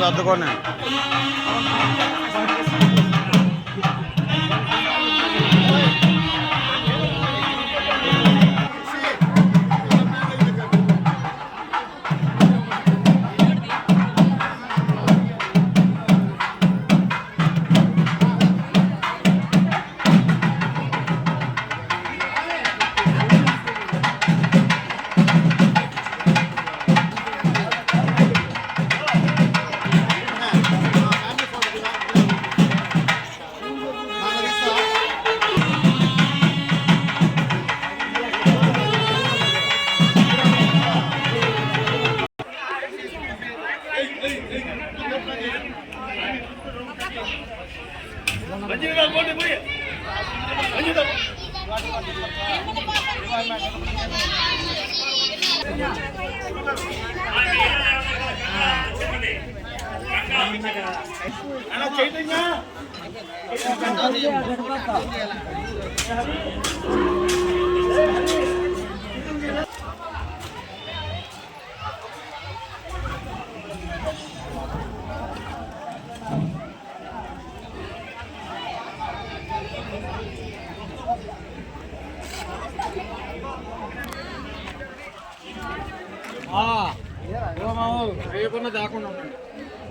వాళ్ళు అద్దుకొని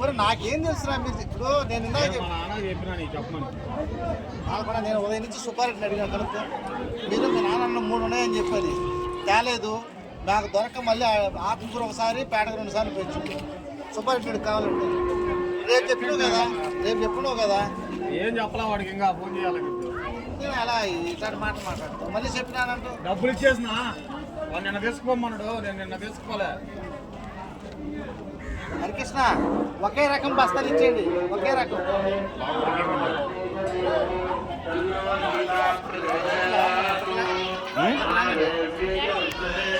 మరి నాకేం తెలుసురా మీరు ఇప్పుడు నేను చెప్పమని నేను ఉదయం నుంచి సుబ్బారెడ్డిని అడిగాను కనుక్కో మీరు మీ నాన్న 3 ఉన్నాయని చెప్పాలి తేలేదు నాకు దొరక మళ్ళీ ఆత్మకూరు ఒకసారి పేటకు 2 సార్లు పెంచు సుబ్బారెడ్డి కావాలంటే రేపు చెప్పినావు కదా ఏం చెప్పలా వాడికి ఇంకా ఫోన్ చేయాలి నేను అలా ఇట్లాంటి మాట మాట్లాడతాను మళ్ళీ చెప్పినానంటూ డబ్బులు ఇచ్చేసిన వాడు నిన్న తీసుకుపోమన్నాడు నేను నిన్న తీసుకోలే హరికృష్ణ ఒకే రకం బస్తాలు ఇచ్చేయండి ఒకే రకం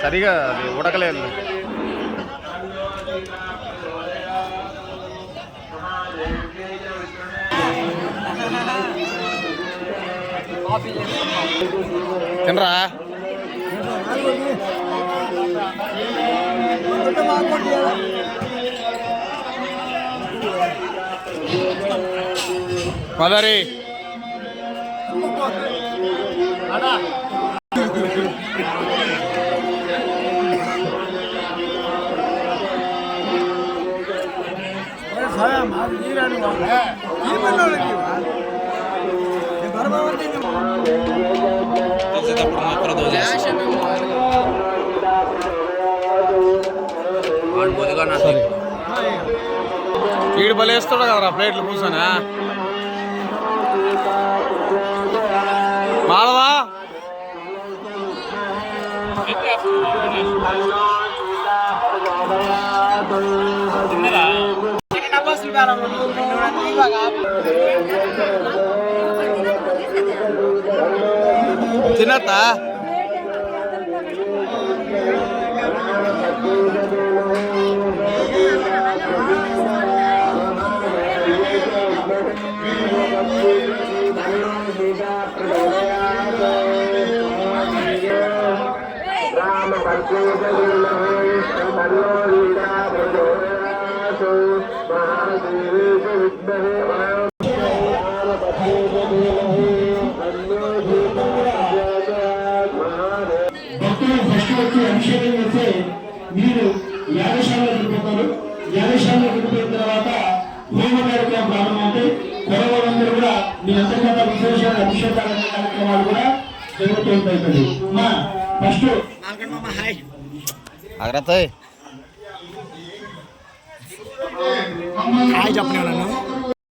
సరిగా అది ఉడకలేదు తినరా మదరి ఈడు బలేస్తాడు కదరా ప్లేట్లు కూర్చొని మాధవా తినత్తా అభిషేకం చేస్తే మీరు యాగశాలలో దిగిపోతారు. యాగశాలలో దిగిపోయిన తర్వాత హోమ కార్యక్రమం ప్రారంభమవుతాయి. కొరవాళ్ళందరూ కూడా మీ అంతర్గత విశేష అభిషేకాల కార్యక్రమాలు కూడా జరుగుతూ ఉంటాయి. మా ఫస్ట్ హాయ్ చెప్పినా నన్ను